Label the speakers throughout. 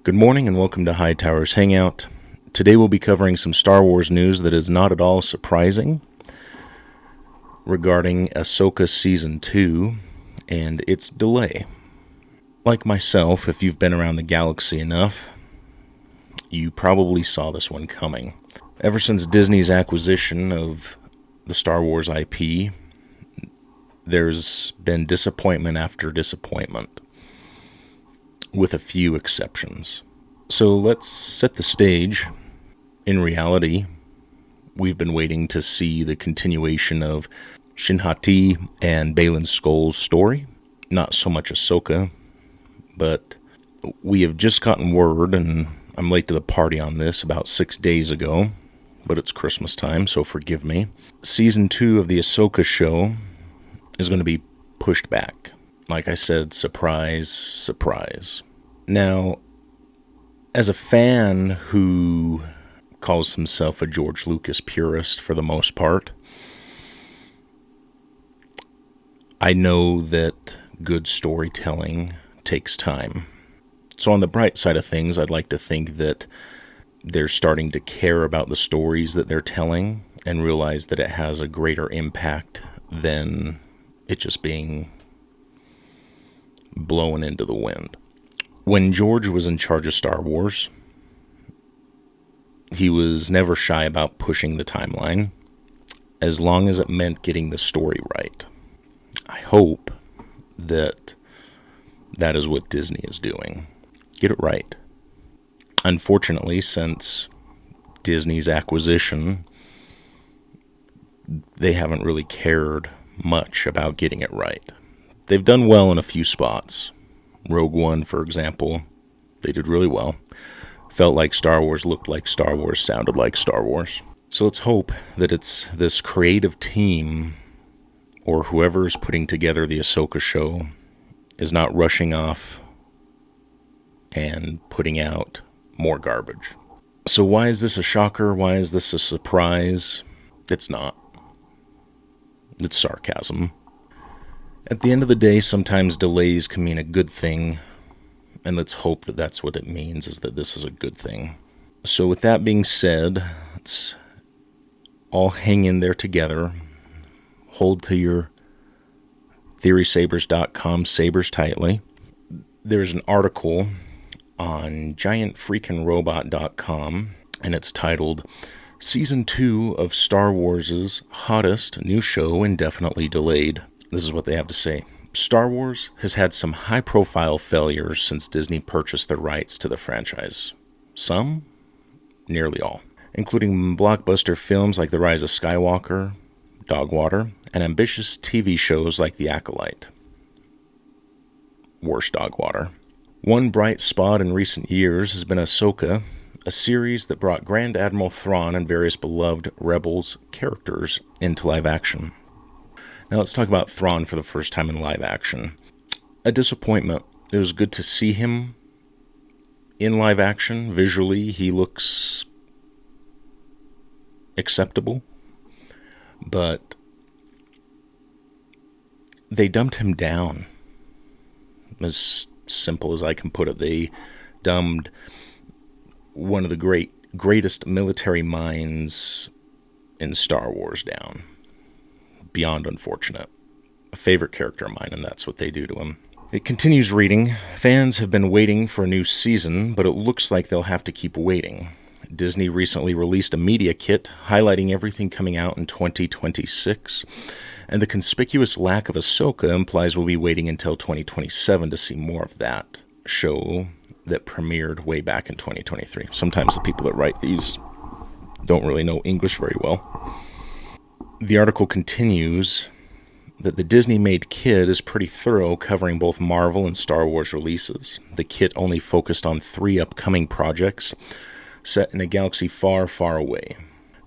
Speaker 1: Good morning and welcome to HighTower's Hangout. Today we'll be covering some Star Wars news that is not at all surprising regarding Ahsoka Season 2 and its delay. Like myself, if you've been around the galaxy enough, you probably saw this one coming. Ever since Disney's acquisition of the Star Wars IP, there's been disappointment after disappointment, with a few exceptions. So let's set the stage. In reality, we've been waiting to see the continuation of Shin Hati and Baylan Skoll's story. Not so much Ahsoka, but we have just gotten word, and I'm late to the party on this, about 6 days ago, but it's Christmas time, so forgive me. Season 2 of the Ahsoka show is going to be pushed back. Like I said, surprise, surprise. Now, as a fan who calls himself a George Lucas purist for the most part, I know that good storytelling takes time. So on the bright side of things, I'd like to think that they're starting to care about the stories that they're telling and realize that it has a greater impact than it just being blown into the wind. When George was in charge of Star Wars, he was never shy about pushing the timeline, as long as it meant getting the story right. I hope that that is what Disney is doing. Get it right. Unfortunately, since Disney's acquisition, they haven't really cared much about getting it right. They've done well in a few spots. Rogue One, for example, they did really well. Felt like Star Wars, looked like Star Wars, sounded like Star Wars. So let's hope that it's this creative team, or whoever's putting together the Ahsoka show, is not rushing off and putting out more garbage. So why is this a shocker? Why is this a surprise? It's not. It's sarcasm. At the end of the day, sometimes delays can mean a good thing, and let's hope that that's what it means, is that this is a good thing. So with that being said, let's all hang in there together. Hold to your TheorySabers.com sabers tightly. There's an article on GiantFreakin and it's titled, Season 2 of Star Wars' Hottest New Show Indefinitely Delayed. This is what they have to say. Star Wars has had some high-profile failures since Disney purchased the rights to the franchise. Some? Nearly all. Including blockbuster films like The Rise of Skywalker, Dogwater, and ambitious TV shows like The Acolyte. Worse Dogwater. One bright spot in recent years has been Ahsoka, a series that brought Grand Admiral Thrawn and various beloved Rebels characters into live action. Now let's talk about Thrawn for the first time in live action. A disappointment. It was good to see him in live action. Visually, he looks acceptable. But they dumbed him down. As simple as I can put it. They dumbed one of the greatest military minds in Star Wars down. Beyond unfortunate. A favorite character of mine, and that's what they do to him. It continues reading. Fans have been waiting for a new season, but it looks like they'll have to keep waiting. Disney recently released a media kit highlighting everything coming out in 2026, and the conspicuous lack of Ahsoka implies we'll be waiting until 2027 to see more of that show that premiered way back in 2023. Sometimes the people that write these don't really know English very well. The article continues that the Disney-made kit is pretty thorough, covering both Marvel and Star Wars releases. The kit only focused on 3 upcoming projects set in a galaxy far, far away.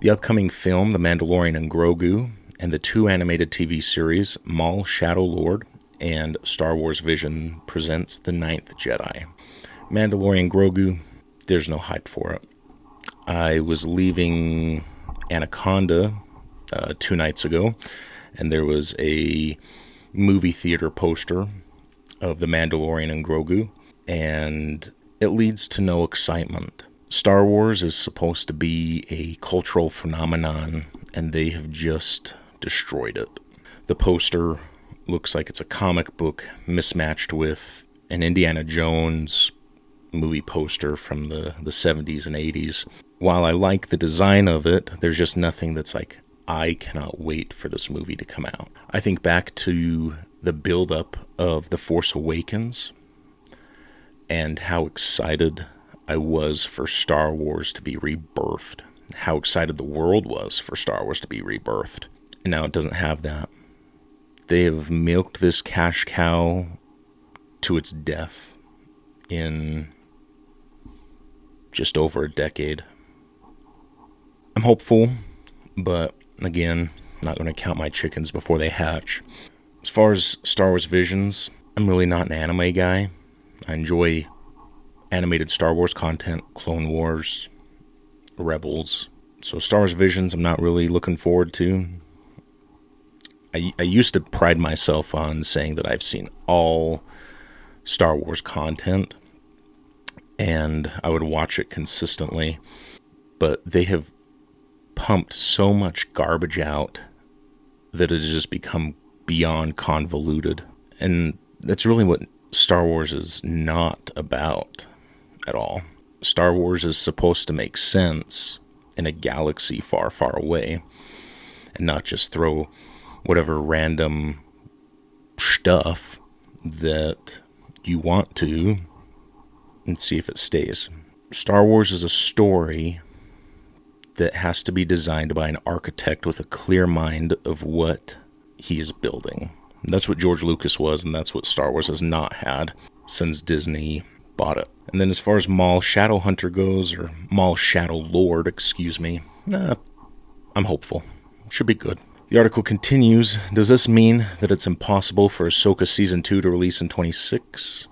Speaker 1: The upcoming film, The Mandalorian and Grogu, and the 2 animated TV series, Maul, Shadow Lord, and Star Wars Vision Presents The Ninth Jedi. Mandalorian Grogu, there's no hype for it. I was leaving Anaconda 2 nights ago, and there was a movie theater poster of The Mandalorian and Grogu, and it leads to no excitement. Star Wars is supposed to be a cultural phenomenon, and they have just destroyed it. The poster looks like it's a comic book mismatched with an Indiana Jones movie poster from the 70s and 80s. While I like the design of it, there's just nothing that's like, I cannot wait for this movie to come out. I think back to the build-up of The Force Awakens and how excited I was for Star Wars to be rebirthed. How excited the world was for Star Wars to be rebirthed. And now it doesn't have that. They have milked this cash cow to its death in just over a decade. I'm hopeful, but again, not going to count my chickens before they hatch. As far as Star Wars Visions, I'm really not an anime guy. I enjoy animated Star Wars content, Clone Wars, Rebels. So Star Wars Visions, I'm not really looking forward to. I used to pride myself on saying that I've seen all Star Wars content, and I would watch it consistently. But they have pumped so much garbage out that it has just become beyond convoluted. And that's really what Star Wars is not about at all. Star Wars is supposed to make sense in a galaxy far, far away, and not just throw whatever random stuff that you want to and see if it stays. Star Wars is a story that has to be designed by an architect with a clear mind of what he is building. That's what George Lucas was, and that's what Star Wars has not had since Disney bought it. And then as far as Maul Shadowhunter goes, or Maul Shadow Lord, I'm hopeful. Should be good. The article continues, does this mean that it's impossible for Ahsoka Season 2 to release in 26?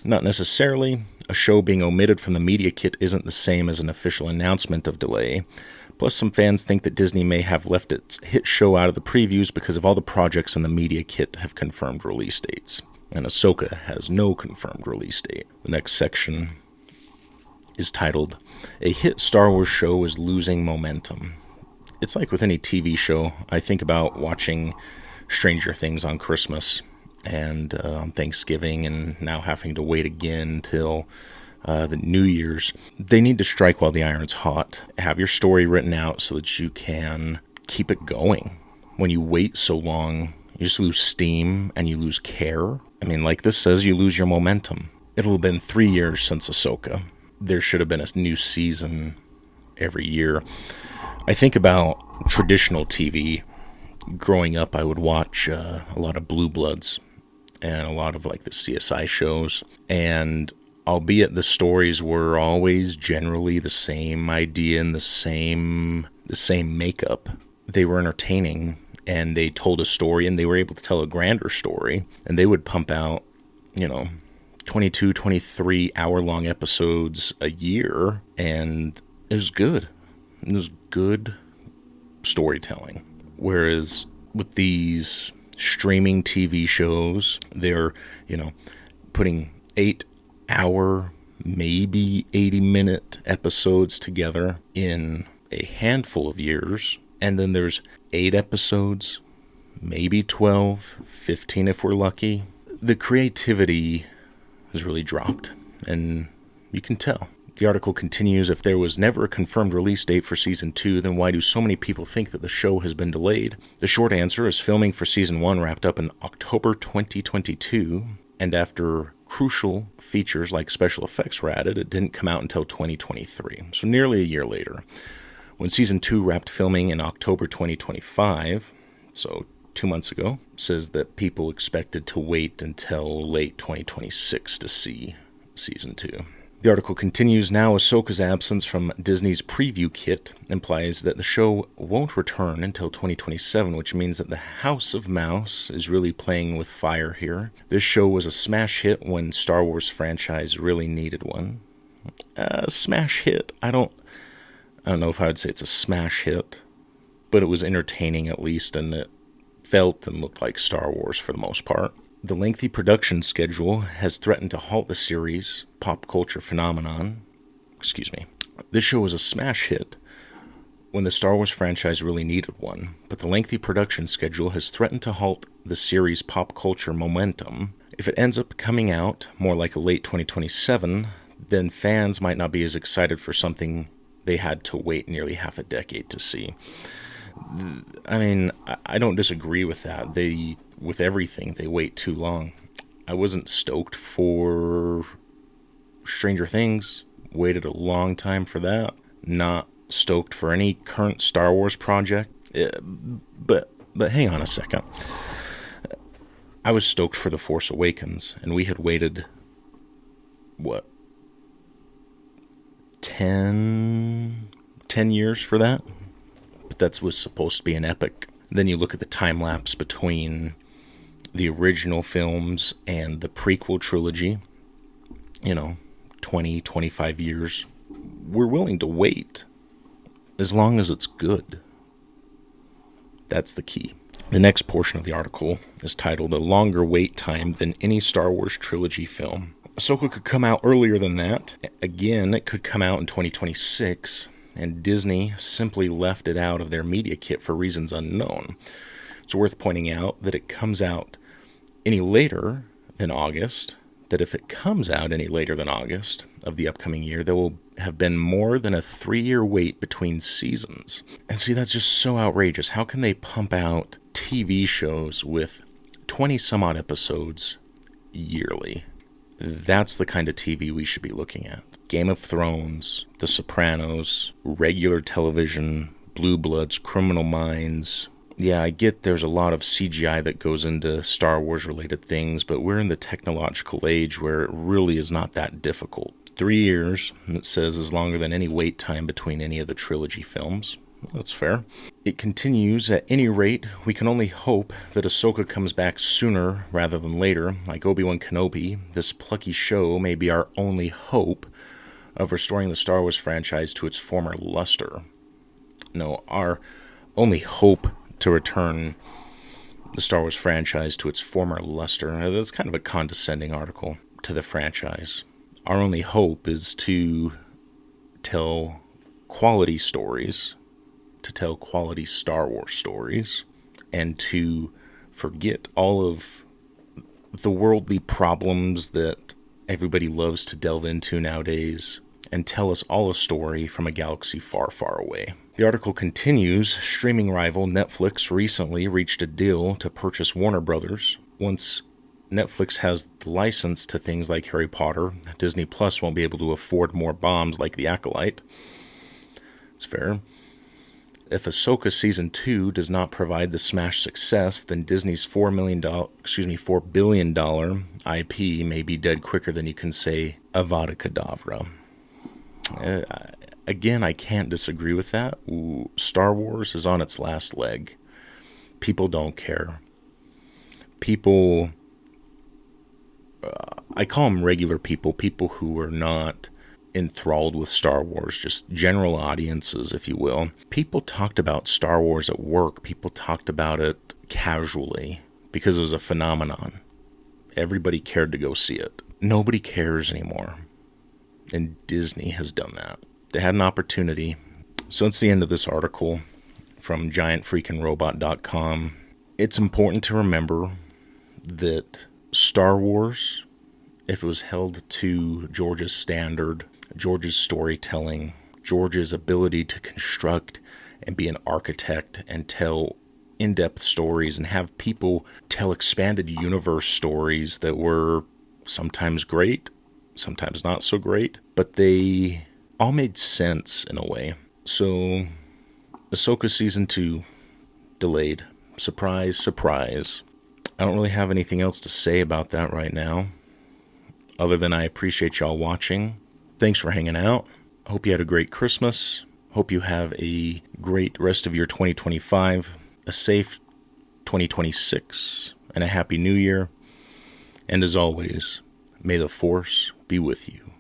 Speaker 1: Not necessarily. A show being omitted from the media kit isn't the same as an official announcement of delay. Plus, some fans think that Disney may have left its hit show out of the previews because of all the projects in the media kit have confirmed release dates. And Ahsoka has no confirmed release date. The next section is titled, A Hit Star Wars Show is Losing Momentum. It's like with any TV show. I think about watching Stranger Things on Christmas and on Thanksgiving, and now having to wait again till the New Year's. They need to strike while the iron's hot. Have your story written out so that you can keep it going. When you wait so long, you just lose steam and you lose care. I mean, like this says, you lose your momentum. It'll have been 3 years since Ahsoka. There should have been a new season every year. I think about traditional TV. Growing up, I would watch a lot of Blue Bloods and a lot of like the CSI shows. And albeit the stories were always generally the same idea and the same makeup, they were entertaining and they told a story and they were able to tell a grander story. And they would pump out, 22, 23 hour-long episodes a year, and it was good. It was good storytelling. Whereas with these streaming TV shows, they're, putting 8-hour, maybe 80-minute episodes together in a handful of years. And then there's 8 episodes, maybe 12, 15 if we're lucky. The creativity has really dropped, and you can tell. The article continues, if there was never a confirmed release date for Season 2, then why do so many people think that the show has been delayed? The short answer is filming for Season 1 wrapped up in October 2022, and after crucial features like special effects were added, it didn't come out until 2023, so nearly a year later. When Season 2 wrapped filming in October 2025, so 2 months ago, says that people expected to wait until late 2026 to see Season 2. The article continues, now Ahsoka's absence from Disney's preview kit implies that the show won't return until 2027, which means that the House of Mouse is really playing with fire here. This show was a smash hit when Star Wars franchise really needed one. Smash hit, I don't know if I would say it's a smash hit, but it was entertaining at least, and it felt and looked like Star Wars for the most part. The lengthy production schedule has threatened to halt the series' pop culture phenomenon. Excuse me. This show was a smash hit when the Star Wars franchise really needed one, but the lengthy production schedule has threatened to halt the series' pop culture momentum. If it ends up coming out more like a late 2027, then fans might not be as excited for something they had to wait nearly half a decade to see. I mean, I don't disagree with that. With everything, they wait too long. I wasn't stoked for Stranger Things. Waited a long time for that. Not stoked for any current Star Wars project. But hang on a second. I was stoked for The Force Awakens, and we had waited, 10 years for that? But that was supposed to be an epic. Then you look at the time lapse between the original films and the prequel trilogy, 20, 25 years. We're willing to wait as long as it's good. That's the key. The next portion of the article is titled "A Longer Wait Time Than Any Star Wars Trilogy Film." Ahsoka could come out earlier than that. Again, it could come out in 2026, and Disney simply left it out of their media kit for reasons unknown. It's worth pointing out that it comes out any later than August, that if it comes out any later than August of the upcoming year, there will have been more than a 3-year wait between seasons. And see, that's just so outrageous. How can they pump out TV shows with 20 some odd episodes yearly? That's the kind of TV we should be looking at. Game of Thrones, The Sopranos, regular television, Blue Bloods, Criminal Minds. Yeah, I get there's a lot of CGI that goes into Star Wars related things, but we're in the technological age where it really is not that difficult. 3 years, it says, is longer than any wait time between any of the trilogy films. That's fair. It continues, at any rate, we can only hope that Ahsoka comes back sooner rather than later. Like Obi-Wan Kenobi, this plucky show may be our only hope of restoring the Star Wars franchise to its former luster. No, our only hope to return the Star Wars franchise to its former luster. That's kind of a condescending article to the franchise. Our only hope is to tell quality stories, to tell quality Star Wars stories, and to forget all of the worldly problems that everybody loves to delve into nowadays, and tell us all a story from a galaxy far, far away. The article continues, streaming rival Netflix recently reached a deal to purchase Warner Brothers. Once Netflix has the license to things like Harry Potter, Disney Plus won't be able to afford more bombs like The Acolyte. It's fair. If Ahsoka Season 2 does not provide the smash success, then Disney's $4 billion IP may be dead quicker than you can say Avada Kedavra. Again, I can't disagree with that. Star Wars is on its last leg. People don't care. People, I call them regular people, people who are not enthralled with Star Wars, just general audiences, if you will. People talked about Star Wars at work. People talked about it casually because it was a phenomenon. Everybody cared to go see it. Nobody cares anymore. And Disney has done that. They had an opportunity. So it's the end of this article from GiantFreakinRobot.com. It's important to remember that Star Wars, if it was held to George's standard, George's storytelling, George's ability to construct and be an architect and tell in-depth stories and have people tell expanded universe stories that were sometimes great, sometimes not so great, but they all made sense in a way. So, Ahsoka Season 2, delayed. Surprise, surprise. I don't really have anything else to say about that right now, other than I appreciate y'all watching. Thanks for hanging out. I hope you had a great Christmas. Hope you have a great rest of your 2025, a safe 2026, and a happy new year. And as always, may the Force be with you.